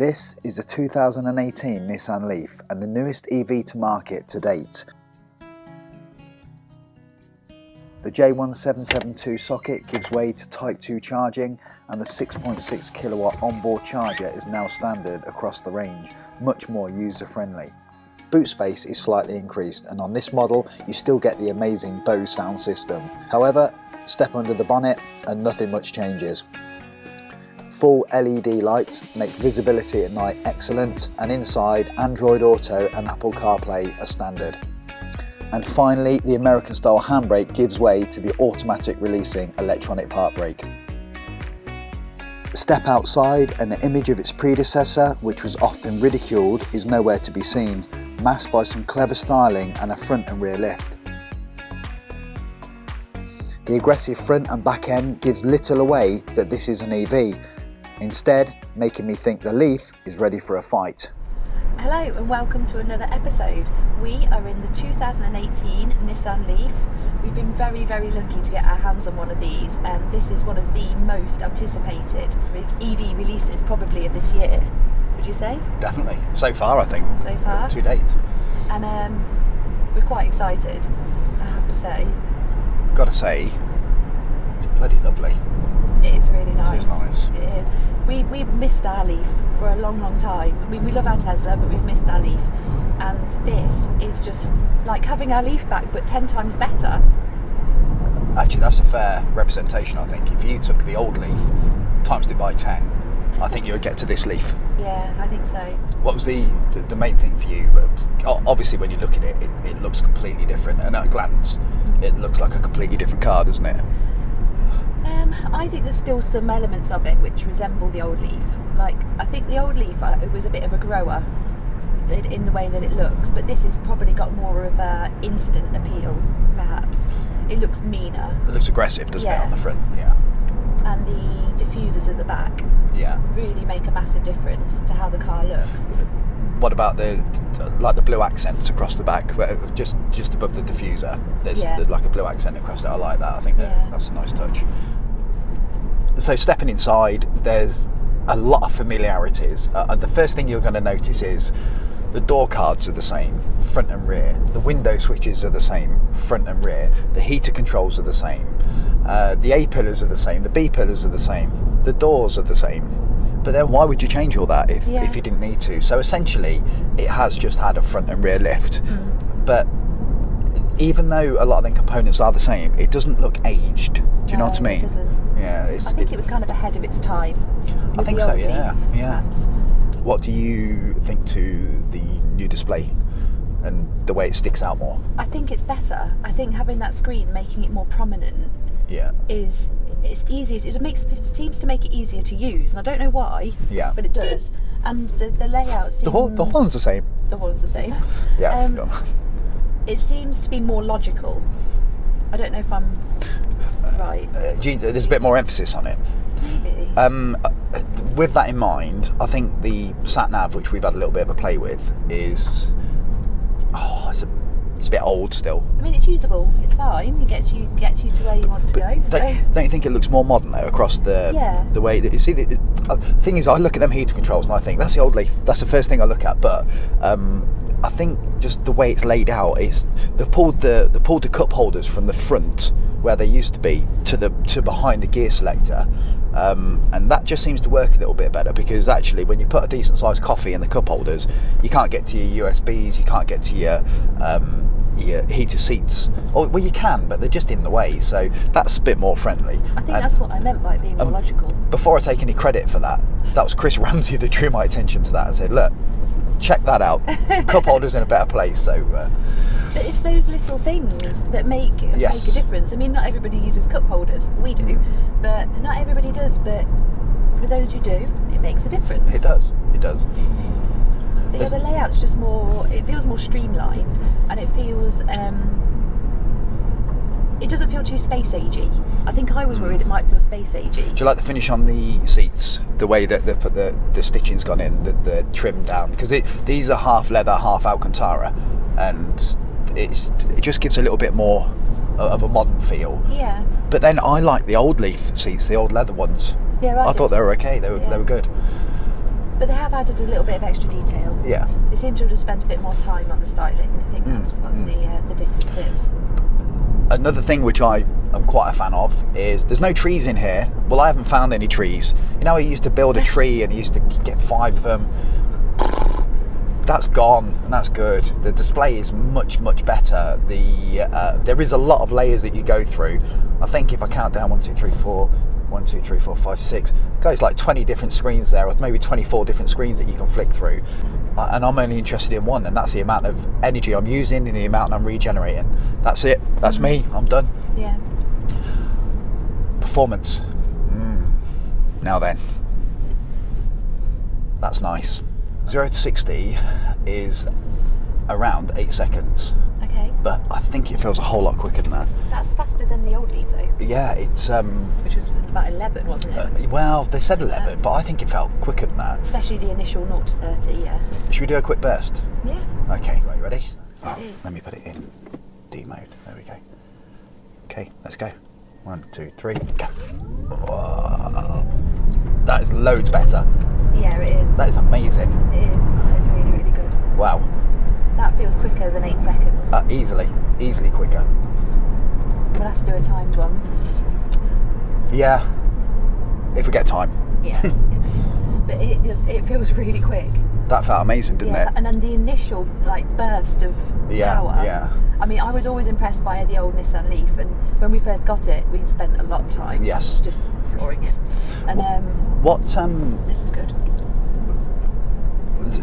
This is the 2018 Nissan Leaf and the newest EV to market to date. The J1772 socket gives way to Type 2 charging, and the 6.6 kilowatt onboard charger is now standard across the range, much more user-friendly. Boot space is slightly increased, and on this model you still get the amazing Bose sound system. However, step under the bonnet and nothing much changes. Full LED lights make visibility at night excellent, and inside Android Auto and Apple CarPlay are standard. And finally, the American style handbrake gives way to the automatic releasing electronic park brake. Step outside and the image of its predecessor, which was often ridiculed, is nowhere to be seen, masked by some clever styling and a front and rear lift. The aggressive front and back end gives little away that this is an EV, instead making me think the Leaf is ready for a fight. Hello and welcome to another episode. We are in the 2018 Nissan Leaf. We've been very lucky to get our hands on one of these, and this is one of the most anticipated EV releases probably of this year. Would you say? Definitely. So far, I think. So far? To date. And we're quite excited, I have to say. Gotta say, it's bloody lovely. It is really nice. It is nice. It is. We've missed our Leaf for a long time. I mean, we love our Tesla, but we've missed our Leaf. And this is just like having our Leaf back, but 10 times better. Actually, that's a fair representation, I think. If you took the old Leaf, times it by 10, I think you would get to this Leaf. Yeah, I think so. What was the main thing for you? Obviously, when you look at it, it looks completely different. And at a glance, it looks like a completely different car, doesn't it? I think there's still some elements of it which resemble the old Leaf. Like, I think the old Leaf, it was a bit of a grower in the way that it looks, but this has probably got more of a instant appeal, perhaps. It looks meaner. It looks aggressive, doesn't it, on the front? Yeah. And the diffusers at the back really make a massive difference to how the car looks. What about the blue accents across the back, where just above the diffuser? There's like a blue accent across it. I like that. I think that's a nice touch. So stepping inside, there's a lot of familiarities. The first thing you're going to notice is the door cards are the same, front and rear. The window switches are the same, front and rear. The heater controls are the same. The A pillars are the same. The B pillars are the same. The doors are the same. But then why would you change all that if you didn't need to? So essentially, it has just had a front and rear lift. But even though a lot of the components are the same, it doesn't look aged. Do you know what I mean? It doesn't. Yeah, I think it was kind of ahead of its time. I think so, yeah. Perhaps. What do you think to the new display and the way it sticks out more? I think it's better. I think having that screen, making it more prominent, it's easier. It seems to make it easier to use, and I don't know why, but it does. And the layout seems... The horn's the same. The horn's the same. Yeah. It seems to be more logical. I don't know if I'm right. There's a bit more emphasis on it. Maybe. With that in mind, I think the sat-nav, which we've had a little bit of a play with, is... it's a bit old still. I mean, it's usable. It's fine. It gets you to where you want to go. Don't you think it looks more modern though across the way that you see? The thing is, I look at them heater controls and I think that's the old Leaf. That's the first thing I look at. But I think just the way it's laid out is they've pulled the cup holders from the front where they used to be to behind the gear selector. And that just seems to work a little bit better, because actually when you put a decent sized coffee in the cup holders, you can't get to your USBs, you can't get to your heated seats. Well, you can, but they're just in the way, so that's a bit more friendly. I think that's what I meant by it being more logical. Before I take any credit for that was Chris Ramsey that drew my attention to that and said, look, check that out, cup holders in a better place. So but it's those little things that make a difference. I mean, not everybody uses cup holders. We do, but not everybody does. But for those who do, it makes a difference. It does. The layout's just more. It feels more streamlined, and it feels. It doesn't feel too space agey. I think I was worried it might feel space agey. Do you like the finish on the seats? The way that they put the stitching's gone in, the trim down, because these are half leather, half Alcantara, and it just gives a little bit more of a modern feel. Yeah. But then I like the old Leaf seats, the old leather ones. Yeah, right. I thought they were okay. They were good. But they have added a little bit of extra detail. Yeah. They seem to have just spent a bit more time on the styling. I think that's what the difference is. Another thing which I am quite a fan of is there's no trees in here. Well, I haven't found any trees. You know, you used to build a tree and you used to get 5 of them. That's gone, and that's good. The display is much better. There is a lot of layers that you go through. I think if I count down 1, 2, 3, 4, 1, 2, 3, 4, 5, 6, goes like 20 different screens there, or maybe 24 different screens that you can flick through. And I'm only interested in one, and that's the amount of energy I'm using and the amount I'm regenerating. That's it. That's me. I'm done. Yeah. Performance. Now then, that's nice. 0 to 60 is around 8 seconds. Okay. But I think it feels a whole lot quicker than that. That's faster than the old Leaf, though. Yeah, it's which was about 11, wasn't it? Well, they said 11, but I think it felt quicker than that. Especially the initial 0 to 30, yeah. Should we do a quick burst? Yeah. Okay, right, you ready? Oh, let me put it in D mode. There we go. Okay, let's go. 1, 2, 3, go. Whoa. That is loads better. Yeah, it is. That is amazing. It is. That is really good. Wow. That feels quicker than 8 seconds. Easily quicker. We'll have to do a timed one. Yeah, if we get time. Yeah. But it feels really quick. That felt amazing, didn't it? And then the initial burst of power. Yeah. I mean, I was always impressed by the old Nissan Leaf, and when we first got it, we spent a lot of time just flooring it. And this is good.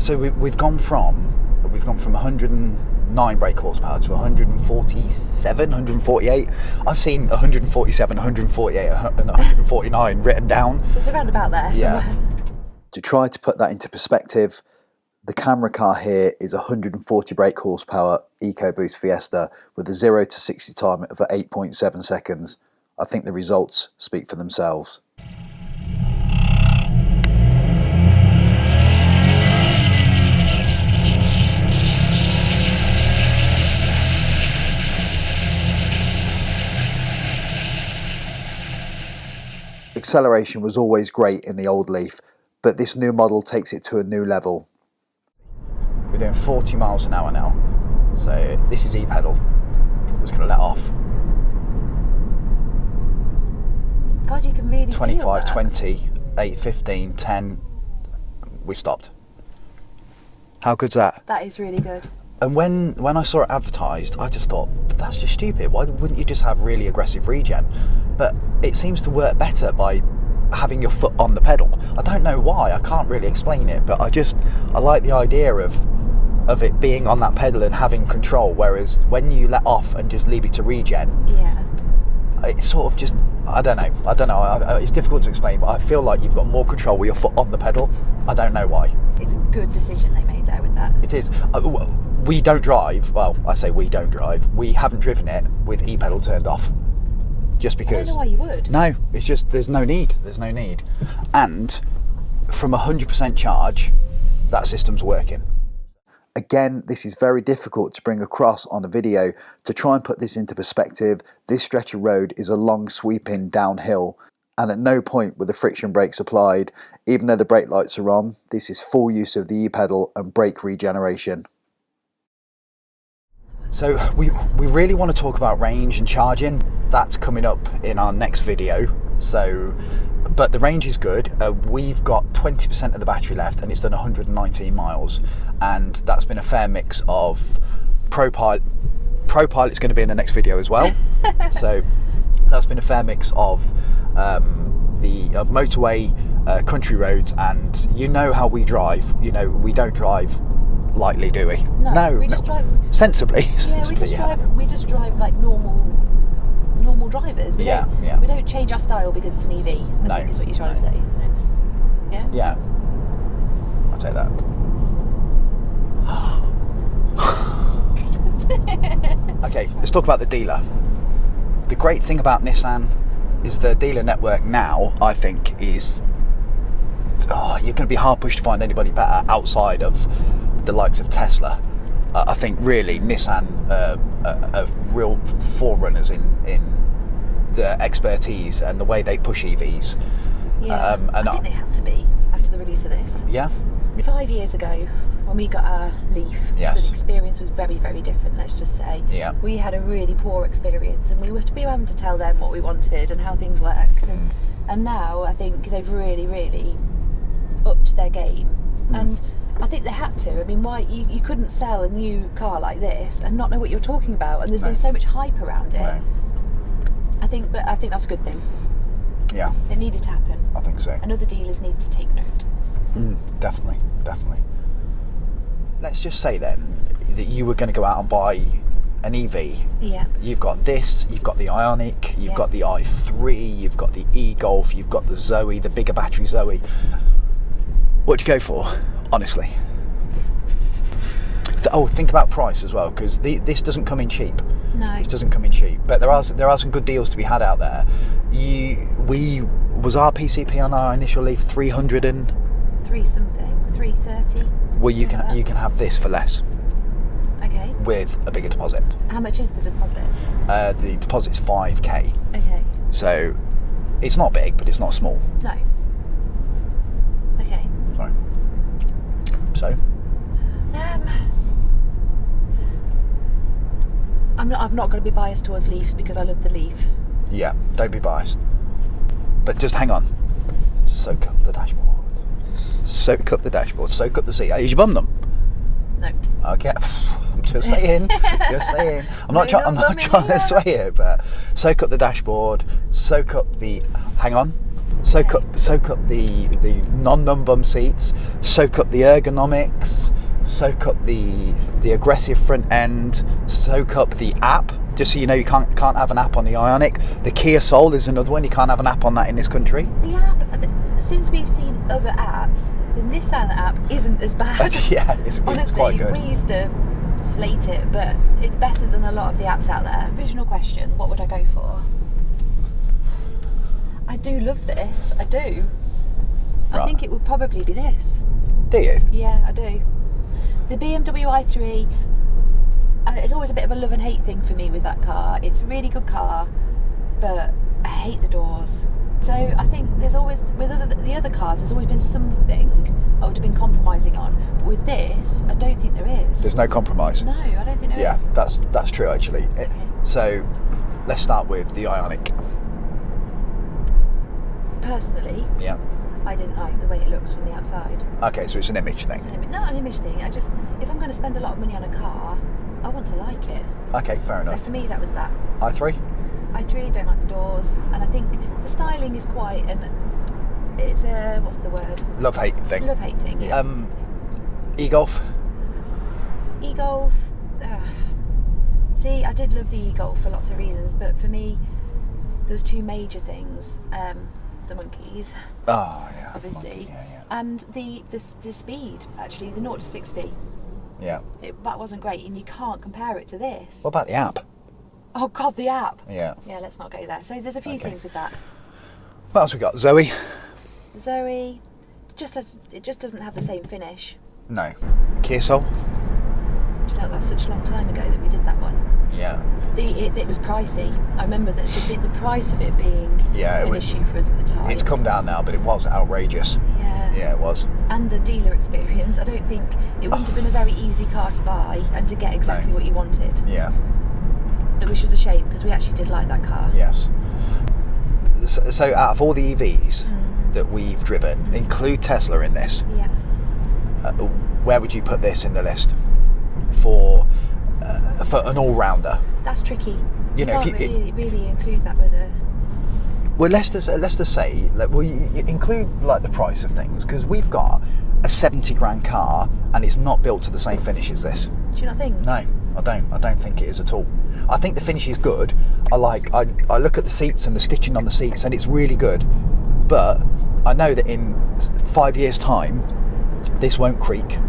So we've gone from 109 brake horsepower to 147, 148. I've seen 147, 148, and 149 written down. It's around about there. Yeah. Somewhere. To try to put that into perspective, the camera car here is 140 brake horsepower EcoBoost Fiesta with a 0 to 60 time of 8.7 seconds. I think the results speak for themselves. Acceleration was always great in the old Leaf, but this new model takes it to a new level. We're doing 40 miles an hour now, so this is e-pedal. I'm just going to let off. God, you can really 25, feel that. 20, 8, 15, 10, we've stopped. How good's that? That is really good. And when I saw it advertised, I just thought, but that's just stupid. Why wouldn't you just have really aggressive regen? But it seems to work better by having your foot on the pedal. I don't know why, I can't really explain it, but I like the idea of it being on that pedal and having control, whereas when you let off and just leave it to regen, it's sort of just, I don't know, it's difficult to explain, but I feel like you've got more control with your foot on the pedal. I don't know why. It's a good decision they made there with that. It is. We don't drive, well, I say we don't drive, we haven't driven it with e-pedal turned off. Just because. I don't know why you would. No, it's just, there's no need. And from 100% charge, that system's working. Again, this is very difficult to bring across on a video. To try and put this into perspective, this stretch of road is a long sweeping downhill, and at no point were the friction brakes applied. Even though the brake lights are on, this is full use of the e-pedal and brake regeneration. So we really want to talk about range and charging. That's coming up in our next video. But the range is good. We've got 20% of the battery left and it's done 119 miles. And that's been a fair mix of ProPilot. ProPilot's going to be in the next video as well. So that's been a fair mix of motorway, country roads, and you know how we drive. You know, we don't drive lightly, do we? No, we just drive sensibly. We just drive like normal drivers. We don't change our style because it's an EV. I think is what you're trying to say, isn't it? Yeah. Yeah. I'll take that. Okay, let's talk about the dealer. The great thing about Nissan is the dealer network now, I think, is you're going to be hard pushed to find anybody better outside of the likes of Tesla. I think really Nissan are real forerunners in the expertise and the way they push EVs. Yeah, I think they have to be after the release of this. Yeah. 5 years ago, when we got our Leaf, Yes. the experience was very, very different, let's just say. Yeah. We had a really poor experience, and we were having to tell them what we wanted and how things worked. And now I think they've really, really upped their game. And I think they had to. I mean, why you couldn't sell a new car like this and not know what you're talking about, and there's been so much hype around it. No. I think that's a good thing. Yeah. It needed to happen. I think so. And other dealers need to take note. Definitely. Let's just say then that you were going to go out and buy an EV. Yeah. You've got this, you've got the Ioniq, you've got the i3, you've got the e-Golf, you've got the Zoe, the bigger battery Zoe. What'd you go for, honestly? Think about price as well, because this doesn't come in cheap. No. This doesn't come in cheap, but there are some good deals to be had out there. Was our PCP on our initial Leaf 300 and 330. well, you can have this for less. Okay. With a bigger deposit. How much is the deposit? The deposit's 5k. Okay. So it's not big, but it's not small. No. Okay. Sorry. So. I'm not going to be biased towards Leafs because I love the Leaf. Yeah, don't be biased. But just hang on. Soak up the dashboard. Soak up the dashboard. Soak up the seat. Has you bummed them? No. Okay. I'm just saying. I'm not trying to sway it, but soak up the dashboard. Soak up the. Hang on. Soak up the non-numb bum seats. Soak up the ergonomics. Soak up the aggressive front end. Soak up the app. Just so you know, you can't have an app on the Ioniq. The Kia Soul is another one. You can't have an app on that in this country. The app, since we've seen other apps, the Nissan app isn't as bad. Yeah, it's honestly, quite good. We used to slate it, but it's better than a lot of the apps out there. Original question: what would I go for? I do love this. I do. Right. I think it would probably be this. Do you? Yeah, I do. The BMW i3. It's always a bit of a love and hate thing for me with that car. It's a really good car, but I hate the doors. So I think there's always, with the other cars, there's always been something I would have been compromising on. But with this, I don't think there is. There's no compromise. No, I don't think there is. Yeah, that's true actually. Okay. So let's start with the Ioniq. Personally, Yeah. I didn't like the way it looks from the outside. Okay, so it's an image thing. It's not an image thing. If I'm going to spend a lot of money on a car, I want to like it. Okay, fair enough. So for me, that was that. i3? i3, don't like the doors, and I think the styling is quite it's a, what's the word? Love-hate thing. Love-hate thing, yeah. E-Golf? E-Golf, see, I did love the e-Golf for lots of reasons, but for me, there was two major things. The monkeys. Oh, yeah. Obviously. Monkey, yeah. And the speed, actually, the 0 to 60. Yeah. That wasn't great, and you can't compare it to this. What about the app? Oh God, the app. Yeah. Yeah, let's not go there. So there's a few things with that. What else we got? Zoe? Zoe, it just doesn't have the same finish. No. Kia Soul? Do you know, that's such a long time ago that we did that one. Yeah. It was pricey. I remember that the price of it being an issue for us at the time. It's come down now, but it was outrageous. Yeah. Yeah, it was. And the dealer experience, I don't think it wouldn't have been a very easy car to buy and to get exactly what you wanted. Yeah. Which was a shame because we actually did like that car. Yes. So out of all the EVs that we've driven, include Tesla in this. Yeah. Where would you put this in the list for an all-rounder? That's tricky. You know, can't really include that with a. Well, let's just say, you include like the price of things, because we've got a 70 grand car and it's not built to the same finish as this. Do you not think? No, I don't think it is at all. I think the finish is good. I look at the seats and the stitching on the seats, and it's really good. But I know that in 5 years' time, this won't creak.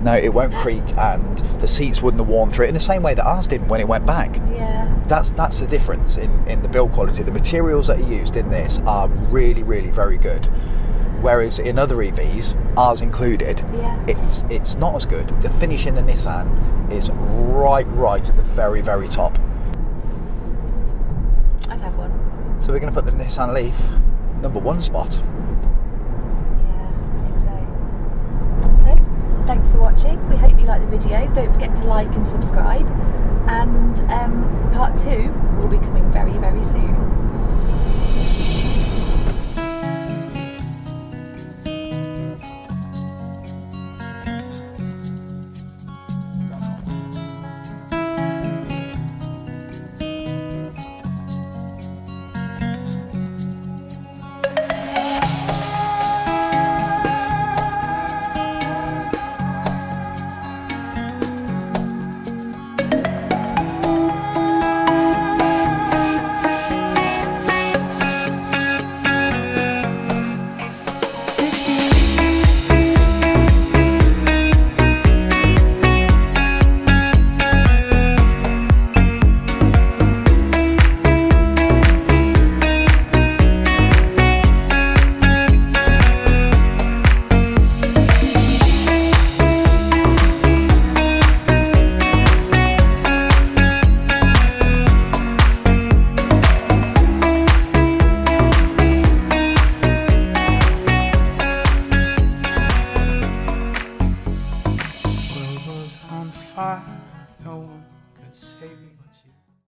No, it won't creak, and the seats wouldn't have worn through it in the same way that ours didn't when it went back. Yeah. That's the difference in the build quality. The materials that are used in this are really, really very good. Whereas in other EVs, ours included, it's not as good. The finish in the Nissan is right at the very, very top. I'd have one. So we're going to put the Nissan Leaf #1 spot. Yeah. thanks for watching. We hope you liked the video. Don't forget to like and subscribe. And part 2 will be coming very, very soon. On fire, no one could save me.